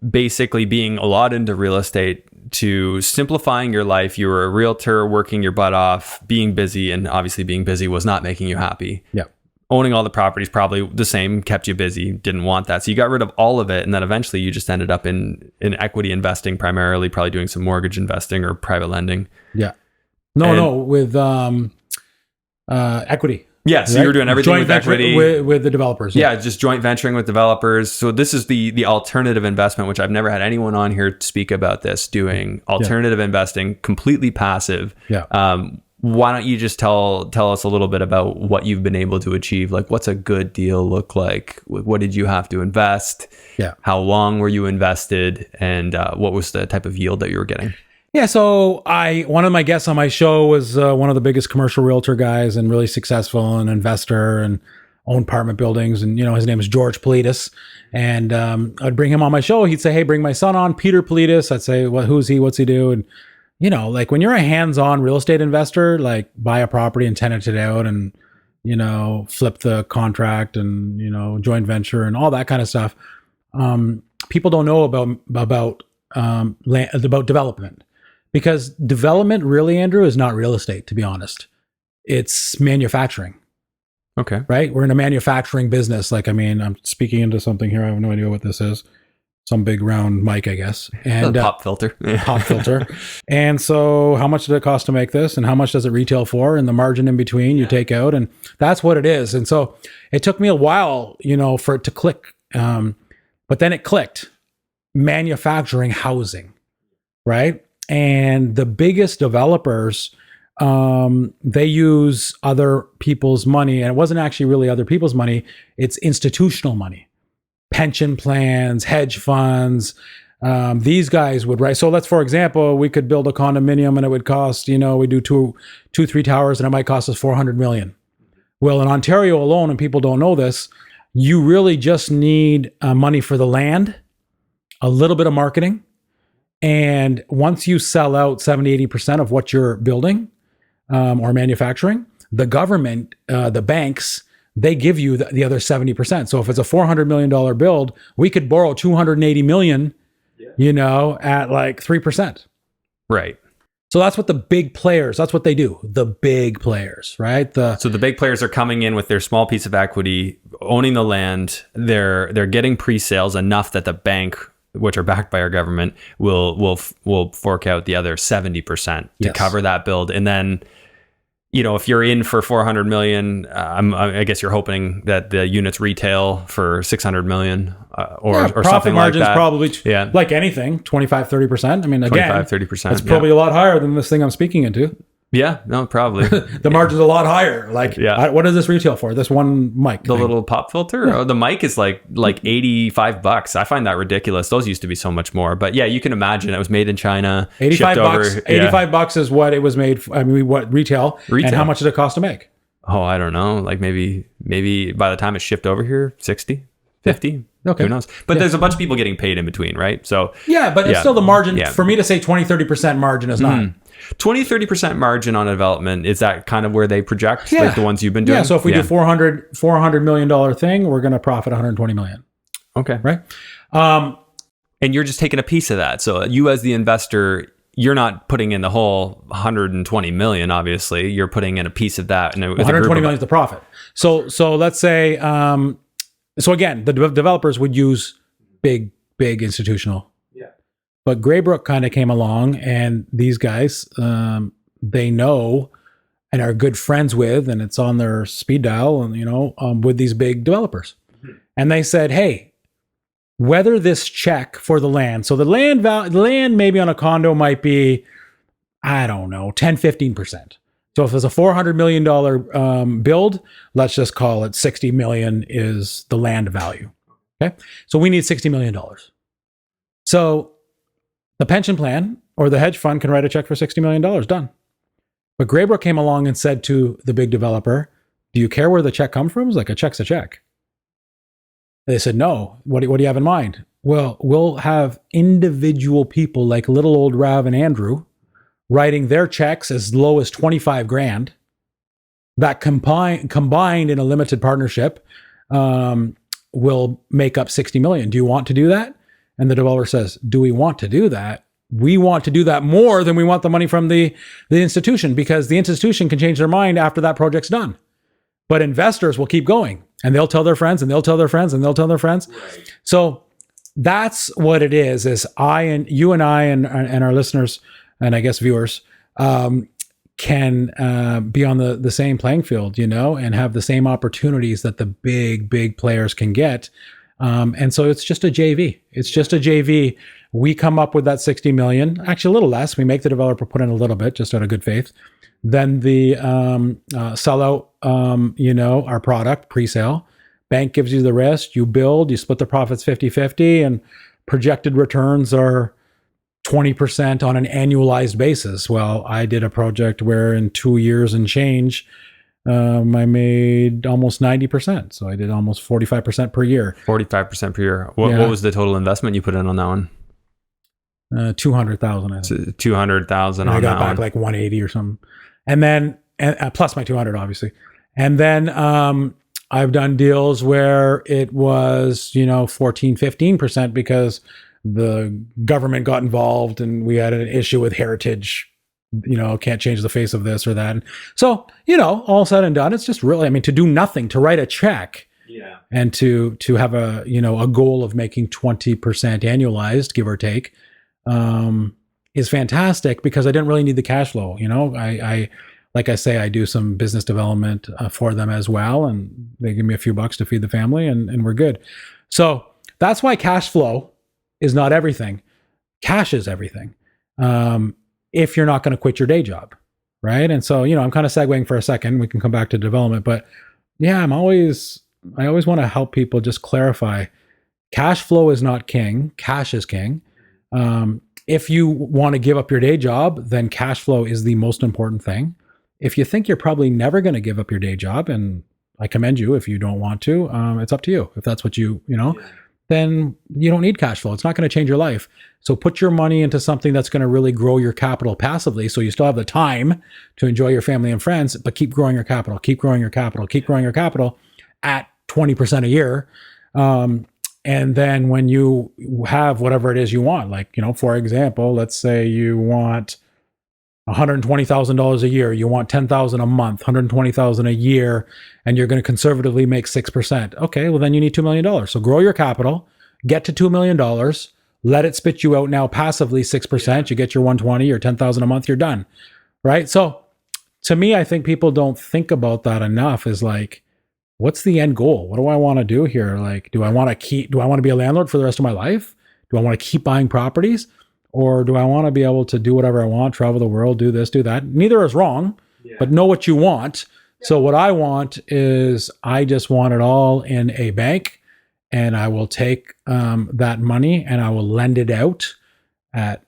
basically being a lot into real estate to simplifying your life. You were a realtor, working your butt off, being busy, and obviously being busy was not making you happy. Yeah. Owning all the properties, probably the same, kept you busy, didn't want that. So you got rid of all of it. And then eventually you just ended up in equity investing, primarily probably doing some mortgage investing or private lending. Yeah. No, with equity. Yeah, so you're doing everything with equity. With the developers. Yeah, just joint venturing with developers. So this is the alternative investment, which I've never had anyone on here speak about this, doing alternative investing, completely passive. Yeah. Why don't you just tell us a little bit about what you've been able to achieve? Like, what's a good deal look like? What did you have to invest? Yeah. How long were you invested? And what was the type of yield that you were getting? Yeah, so one of my guests on my show was one of the biggest commercial realtor guys and really successful, an investor and owned apartment buildings. And, his name is George Politis. And I'd bring him on my show. He'd say, hey, bring my son on, Peter Politis. I'd say, well, who's he? What's he do? And, like when you're a hands-on real estate investor, like buy a property and tenant it out and, flip the contract and, joint venture and all that kind of stuff. People don't know about development. Because development really, Andrew, is not real estate, to be honest. It's manufacturing. Okay. Right? We're in a manufacturing business. I'm speaking into something here. I have no idea what this is. some big round mic, I guess. And pop filter. Pop filter. And so how much did it cost to make this? And how much does it retail for? And the margin in between you take out. And that's what it is. And so it took me a while, for it to click. But then it clicked. Manufacturing housing, right? And the biggest developers, they use other people's money. And it wasn't actually really other people's money. It's institutional money. Pension plans, hedge funds, these guys would write. So let's, for example, we could build a condominium and it would cost, we do two, 3 towers and it might cost us 400 million. Well, in Ontario alone, and people don't know this, you really just need money for the land, a little bit of marketing. And once you sell out 70, 80% of what you're building or manufacturing, the government, the banks, they give you the other 70%. So if it's a $400 million build, we could borrow 280 million, at like 3%. Right. So that's what the big players, that's what they do. The big players, right? So the big players are coming in with their small piece of equity, owning the land. They're getting pre-sales enough that the bank, which are backed by our government, will fork out the other 70% to cover that build. And then, if you're in for 400 million, I guess you're hoping that the units retail for 600 million or something like that. Probably, like anything, 25, 30%. I mean, again, 25-30%. It's probably a lot higher than this thing I'm speaking into. Yeah, no, probably. The margin's a lot higher. Like, what does this retail for? This one mic. The little pop filter? Yeah. Oh, the mic is like $85. I find that ridiculous. Those used to be so much more. But yeah, you can imagine it was made in China. $85. $85 is what it was made. What retail? And how much did it cost to make? Oh, I don't know. Like maybe by the time it's shipped over here, 60, 50. Okay. Who knows? But there's a bunch of people getting paid in between, right? So but it's still the margin. Yeah. For me to say 20-30% margin is not. 20-30% margin on a development, is that kind of where they project, like the ones you've been doing? Yeah, so if we do $400 million thing, we're going to profit 120 million. Okay. Right? And you're just taking a piece of that. So you as the investor, you're not putting in the whole 120 million, obviously. You're putting in a piece of that. And 120 million is the profit. So let's say, so again, the developers would use big institutional. But Graybrook kind of came along, and these guys, they know and are good friends with, and it's on their speed dial, and with these big developers. And they said, hey, whether this check for the land, so the land maybe on a condo might be, I don't know, 10-15%. So if it's a $400 million build, let's just call it 60 million is the land value. Okay, so we need $60 million. So the pension plan or the hedge fund can write a check for $60 million, done. But Graybrook came along and said to the big developer, do you care where the check comes from? It's like, a check's a check. They said, no. What do you have in mind? Well, we'll have individual people like little old Rav and Andrew writing their checks as low as 25 grand that combined in a limited partnership will make up 60 million. Do you want to do that? And the developer says, do we want to do that? We want to do that more than we want the money from the institution, because the institution can change their mind after that project's done. But investors will keep going, and they'll tell their friends, and they'll tell their friends, and they'll tell their friends. Right. So that's what it is I and you and I and our listeners, and I guess viewers, can be on the same playing field, and have the same opportunities that the big players can get. And so it's just a JV. It's just a JV. We come up with that 60 million, actually a little less. We make the developer put in a little bit just out of good faith. Then the sell out, our product pre-sale. Bank gives you the rest. You build, you split the profits 50-50, and projected returns are 20% on an annualized basis. Well, I did a project where in 2 years and change, I made almost 90%. So I did almost 45% per year. 45% per year. What was the total investment you put in on that one? 200,000. I think. 200,000 on that one. I got back like 180 or something. And then, plus my 200, obviously. And then I've done deals where it was, 14, 15% because the government got involved and we had an issue with heritage, can't change the face of this or that. And so, all said and done, it's just really, to do nothing, to write a check And to have a, a goal of making 20% annualized, give or take, is fantastic, because I didn't really need the cash flow. I like I say, I do some business development for them as well, and they give me a few bucks to feed the family, and we're good. So that's why cash flow is not everything. Cash is everything. If you're not going to quit your day job, right? And so, I'm kind of segueing for a second. We can come back to development, but yeah, I always want to help people just clarify: cash flow is not king. Cash is king. If you want to give up your day job, then cash flow is the most important thing. If you think you're probably never going to give up your day job, and I commend you if you don't want to, it's up to you. If that's what then you don't need cash flow. It's not going to change your life. So put your money into something that's going to really grow your capital passively, so you still have the time to enjoy your family and friends, but keep growing your capital, keep growing your capital, keep growing your capital at 20% a year. And then when you have whatever it is you want, like, for example, let's say you want $120,000 a year, you want $10,000 a month, $120,000 a year, and you're going to conservatively make 6%. Okay, well then you need $2 million. So grow your capital, get to $2 million, let it spit you out now passively 6%. You get your 120 or 10,000 a month, you're done, right? So to me, I think people don't think about that enough. Is like, what's the end goal? What do I want to do here? Like, do I want to be a landlord for the rest of my life? Do I want to keep buying properties? Or do I want to be able to do whatever I want, travel the world, do this, do that? Neither is wrong, but know what you want. So what I want is, I just want it all in a bank, and I will take that money and I will lend it out at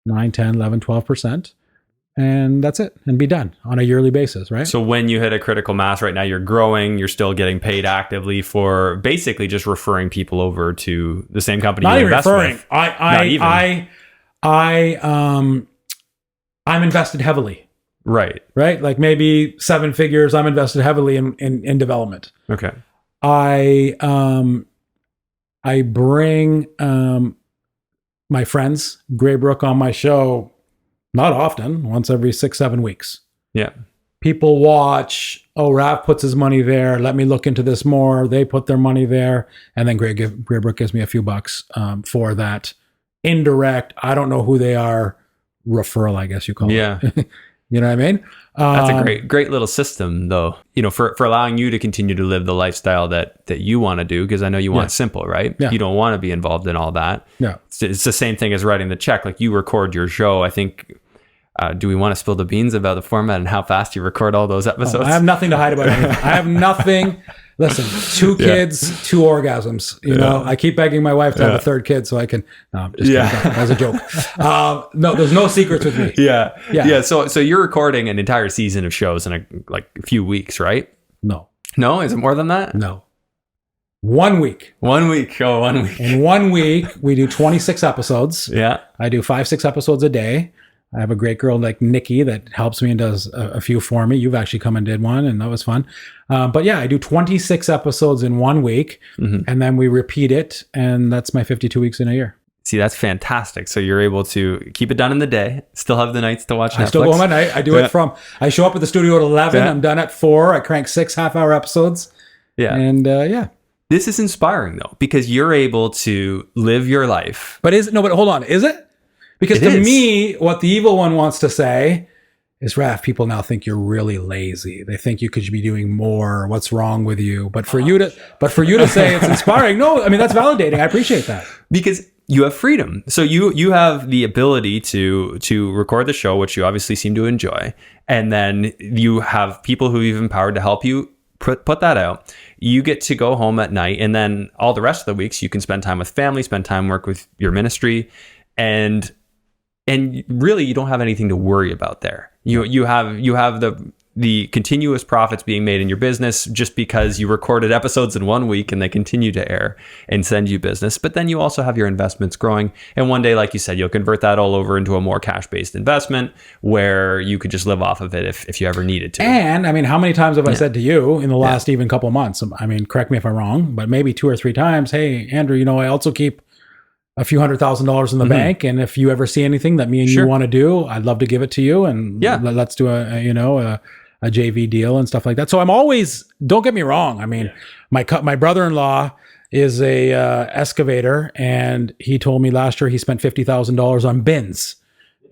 9, 10, 11, 12%. And that's it, and be done on a yearly basis, right? So when you hit a critical mass right now, you're growing, you're still getting paid actively for basically just referring people over to the same company. Not you even invest referring. I'm invested heavily. Right. Like maybe 7 figures. I'm invested heavily in development. Okay. I bring my friends, Graybrook, on my show. Not often, once every 6-7 weeks. Yeah. People watch, Rav puts his money there. Let me look into this more. They put their money there. And then Graybrook gives me a few bucks for that indirect, I don't know who they are, referral, I guess you call it. Yeah. You know what I mean? That's a great little system, though, for allowing you to continue to live the lifestyle that you want to do, because I know you want simple, right? Yeah. You don't want to be involved in all that. Yeah. It's the same thing as writing the check. Like, you record your show. I think, do we want to spill the beans about the format and how fast you record all those episodes? I have nothing to hide about anything. I have nothing. Listen, 2 kids, 2 orgasms. I keep begging my wife to have a 3rd kid so I can. No, I'm just kidding. As a joke. No, there's no secrets with me. Yeah. So you're recording an entire season of shows in a few weeks, right? No. Is it more than that? No. 1 week. 1 week. Oh, 1 week. In 1 week, we do 26 episodes. Yeah. I do 5-6 episodes a day. I have a great girl like Nikki that helps me and does a few for me. You've actually come and did one, and that was fun. But yeah, I do 26 episodes in 1 week, and then we repeat it, and that's my 52 weeks in a year. See, that's fantastic. So you're able to keep it done in the day, still have the nights to watch Netflix. I still go home at night. I do it I show up at the studio at 11. I'm done at 4. I crank 6 half-hour episodes. Yeah. And This is inspiring, though, because you're able to live your life. But hold on. Is it? Because to me, what the evil one wants to say is, Raph, people now think you're really lazy. They think you could be doing more. What's wrong with you? But for you to say it's inspiring, no, I mean, that's validating. I appreciate that. Because you have freedom. So you have the ability to record the show, which you obviously seem to enjoy. And then you have people who you've empowered to help you put that out. You get to go home at night, and then all the rest of the weeks you can spend time with family, spend time work with your ministry, and really you don't have anything to worry about there. You have the continuous profits being made in your business just because you recorded episodes in 1 week and they continue to air and send you business. But then you also have your investments growing. And one day, like you said, you'll convert that all over into a more cash-based investment where you could just live off of it if you ever needed to. And I mean, how many times have I said to you in the last even couple months, I mean, correct me if I'm wrong, but maybe 2 or 3 times, hey, Andrew, I also keep a few $100,000 in the bank, and if you ever see anything that me and you want to do, I'd love to give it to you, and let's do a a JV deal and stuff like that. So I'm always, don't get me wrong. I mean, my brother-in-law is a excavator, and he told me last year he spent $50,000 on bins,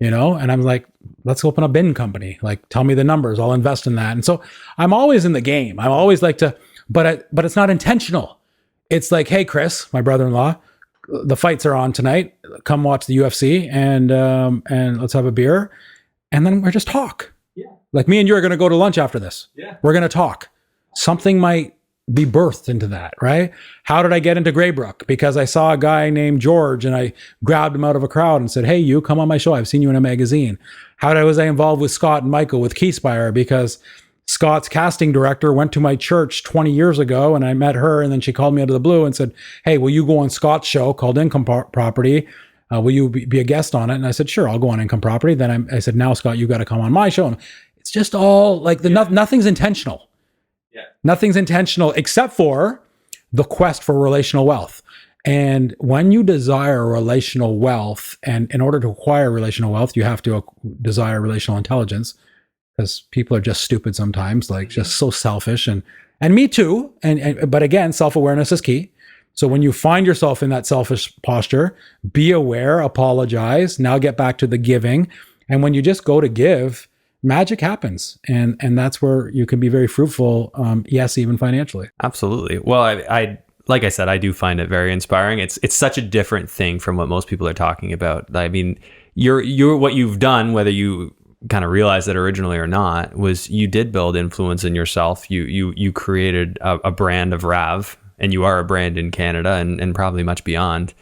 you know, and I'm like, let's open a bin company. Like, tell me the numbers, I'll invest in that. And so I'm always in the game. I'm always like to, but it's not intentional. It's like, hey, Chris, my brother-in-law, the fights are on tonight. Come watch the UFC and let's have a beer. And then we're just talk. Yeah. Like me and you are going to go to lunch after this. Yeah. We're going to talk. Something might be birthed into that, right? How did I get into Graybrook? Because I saw a guy named George and I grabbed him out of a crowd and said, hey, you come on my show. I've seen you in a magazine. Was I involved with Scott and Michael with Keyspire? Because Scott's casting director went to my church 20 years ago and I met her, and then she called me out of the blue and said, hey, will you go on Scott's show called Income Property? Will you be a guest on it? And I said, sure, I'll go on Income Property. Then I said, now Scott, you got to come on my show. And it's just all like nothing's intentional. Yeah. Nothing's intentional except for the quest for relational wealth. And when you desire relational wealth, and in order to acquire relational wealth, you have to desire relational intelligence, because people are just stupid sometimes, like just so selfish, and me too. But again, self-awareness is key. So when you find yourself in that selfish posture, be aware, apologize, now get back to the giving. And when you just go to give, magic happens. And that's where you can be very fruitful. Yes, even financially. Absolutely. Well, I like I said, I do find it very inspiring. It's such a different thing from what most people are talking about. I mean, you're what you've done, whether you kind of realized that originally or not, was you did build influence in yourself. You created a brand of Rav, and you are a brand in Canada and probably much beyond.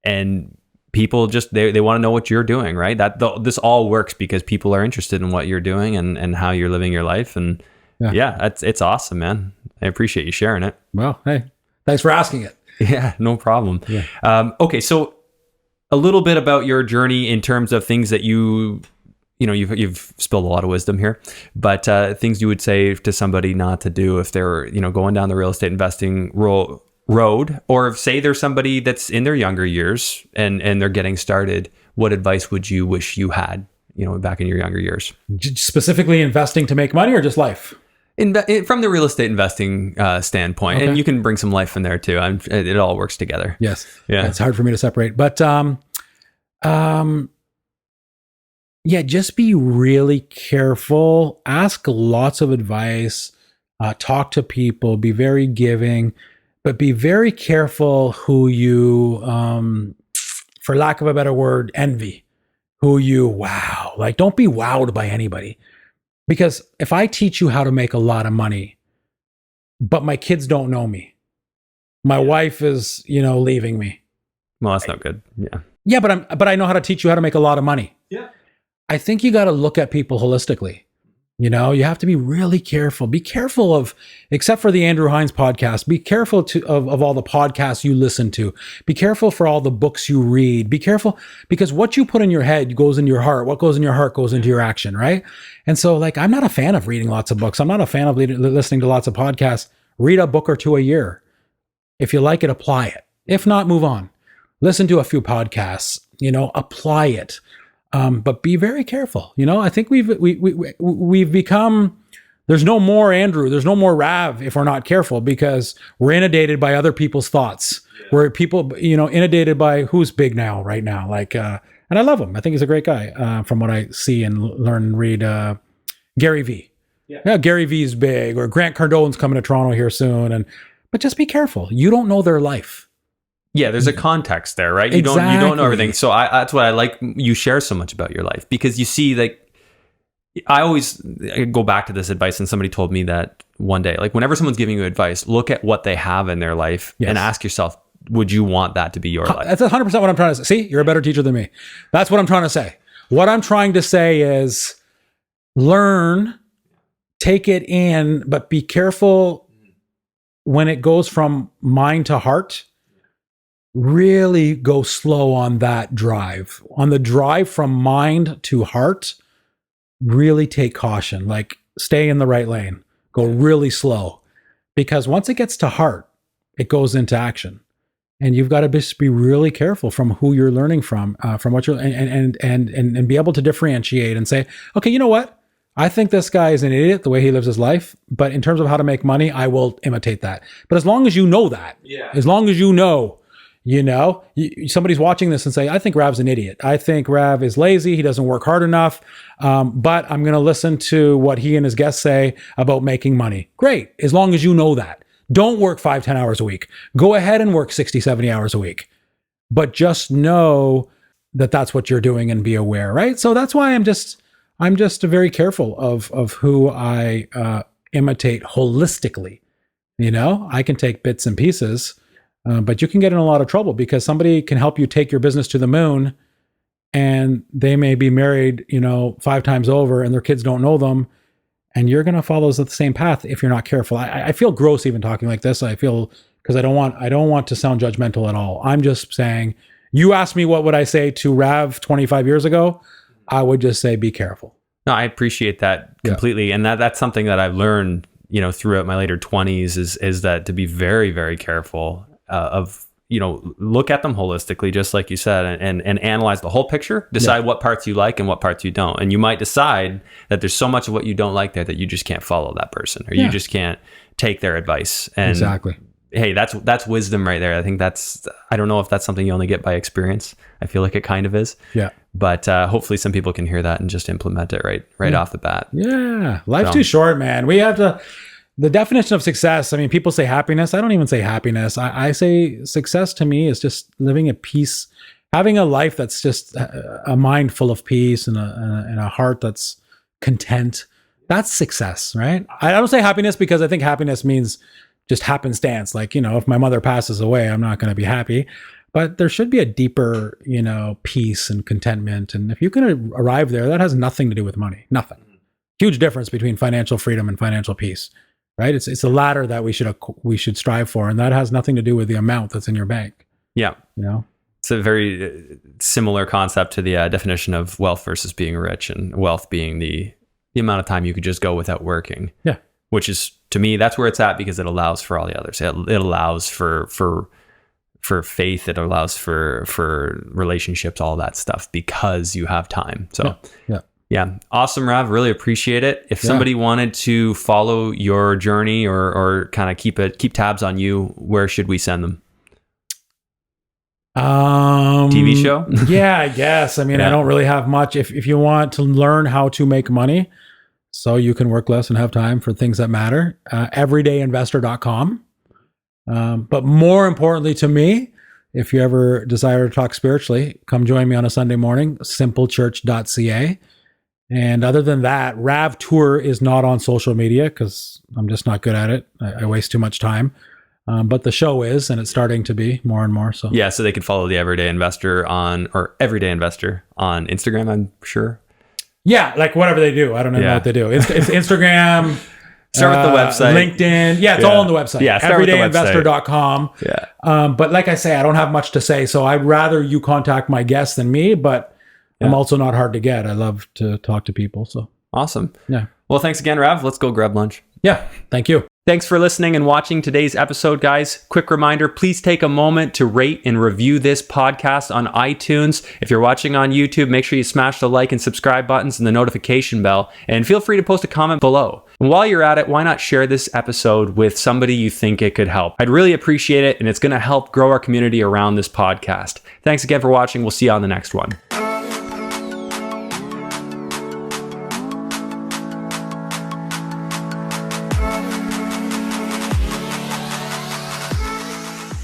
And people just, they want to know what you're doing, right? This all works because people are interested in what you're doing and how you're living your life. And it's awesome, man. I appreciate you sharing it. Well, hey, thanks for asking it. Yeah, no problem. Yeah. Okay. So a little bit about your journey in terms of things that you've spilled a lot of wisdom here, but things you would say to somebody not to do if they're, going down the real estate investing road, or if, say, there's somebody that's in their younger years and they're getting started. What advice would you wish you had, back in your younger years? Specifically investing to make money, or just life? From the real estate investing standpoint, okay. And you can bring some life in there too. It all works together. Yes. Yeah. It's hard for me to separate, but just be really careful. Ask lots of advice. Talk to people. Be very giving, but be very careful who you, for lack of a better word, envy. Who you wow. Like, don't be wowed by anybody. Because if I teach you how to make a lot of money, but my kids don't know me, my wife is, leaving me. Well, that's not good. Yeah. Yeah, but I know how to teach you how to make a lot of money. Yeah. I think you got to look at people holistically. You have to be really careful. Be careful of, except for the Andrew Hines podcast, be careful of all the podcasts you listen to. Be careful for all the books you read. Be careful, because what you put in your head goes into your heart. What goes in your heart goes into your action, right? And so, like, I'm not a fan of reading lots of books. I'm not a fan of listening to lots of podcasts. Read a book or two a year. If you like it, apply it. If not, move on. Listen to a few podcasts, apply it. But be very careful. I think we've become, there's no more Andrew, there's no more Rav if we're not careful, because we're inundated by other people's thoughts. Yeah. We're people, inundated by who's big now, right now. Like, and I love him. I think he's a great guy, from what I see and learn and read. Gary V. Yeah, Gary V's big, or Grant Cardone's coming to Toronto here soon. But just be careful. You don't know their life. Yeah, there's a context there, right? Exactly. You don't know everything. So that's what I like. You share so much about your life, because you see, like, I go back to this advice, and somebody told me that one day, like, whenever someone's giving you advice, look at what they have in their life and ask yourself, would you want that to be your life? That's 100% what I'm trying to say. See, you're a better teacher than me. That's what I'm trying to say. What I'm trying to say is learn, take it in, but be careful when it goes from mind to heart. Really go slow on that drive. On the drive from mind to heart, really take caution. Like, stay in the right lane. Go really slow. Because once it gets to heart, it goes into action. And you've got to just be really careful from who you're learning from what you're, and be able to differentiate and say, okay, you know what? I think this guy is an idiot the way he lives his life, but in terms of how to make money, I will imitate that. But as long as you know that, as long as you know, somebody's watching this and say, I think Rav's an idiot. I think Rav is lazy. He doesn't work hard enough. But I'm going to listen to what he and his guests say about making money. Great. As long as you know that. Don't work 5-10 hours a week. Go ahead and work 60-70 hours a week. But just know that that's what you're doing and be aware, right? So that's why I'm just very careful of who I imitate holistically. I can take bits and pieces, but you can get in a lot of trouble because somebody can help you take your business to the moon, and they may be married, 5 times over, and their kids don't know them, and you're going to follow the same path if you're not careful. I feel gross even talking like this. I feel, because I don't want to sound judgmental at all. I'm just saying, you asked me what would I say to Rav 25 years ago, I would just say, be careful. No, I appreciate that completely. Yeah. And that's something that I've learned, throughout my later 20s is that to be very, very careful of, look at them holistically, just like you said, and analyze the whole picture, decide what parts you like and what parts you don't. And you might decide that there's so much of what you don't like there that you just can't follow that person, or you just can't take their advice. And exactly. Hey, that's wisdom right there. I think I don't know if that's something you only get by experience. I feel like it kind of is. Yeah. But hopefully some people can hear that and just implement it right off the bat. Yeah. Life's too short, man. We have to, the definition of success, I mean, people say happiness. I don't even say happiness. I say success to me is just living at peace, having a life that's just a mind full of peace and a heart that's content. That's success, right? I don't say happiness because I think happiness means just happenstance. Like, if my mother passes away, I'm not going to be happy. But there should be a deeper, peace and contentment. And if you can arrive there, that has nothing to do with money. Nothing. Huge difference between financial freedom and financial peace, right? It's a ladder that we should strive for. And that has nothing to do with the amount that's in your bank. Yeah. It's a very similar concept to the definition of wealth versus being rich, and wealth being the amount of time you could just go without working. Yeah. Which is, to me, that's where it's at, because it allows for all the others. It allows for faith. It allows for relationships, all that stuff, because you have time. So yeah. Awesome, Rav. Really appreciate it. If somebody wanted to follow your journey or kind of keep tabs on you, where should we send them? TV show? Yeah, I guess. I mean, I don't really have much. If you want to learn how to make money so you can work less and have time for things that matter, everydayinvestor.com. But more importantly to me, if you ever desire to talk spiritually, come join me on a Sunday morning, simplechurch.ca. And other than that, Rav Tour is not on social media because I'm just not good at it. I waste too much time. But the show is, and it's starting to be more and more. So so they could follow the Everyday Investor or Everyday Investor on Instagram, I'm sure. Yeah, like whatever they do. I don't know what they do. It's Instagram. Start with the website. LinkedIn. Yeah, it's all on the website. Yeah, everydayinvestor.com. Yeah. But like I say, I don't have much to say. So I'd rather you contact my guests than me, but I'm also not hard to get. I love to talk to people. So awesome. Yeah. Well, thanks again, Rav. Let's go grab lunch. Yeah. Thank you. Thanks for listening and watching today's episode, guys. Quick reminder, please take a moment to rate and review this podcast on iTunes. If you're watching on YouTube, make sure you smash the like and subscribe buttons and the notification bell, and feel free to post a comment below. And while you're at it, why not share this episode with somebody you think it could help? I'd really appreciate it, and it's going to help grow our community around this podcast. Thanks again for watching. We'll see you on the next one.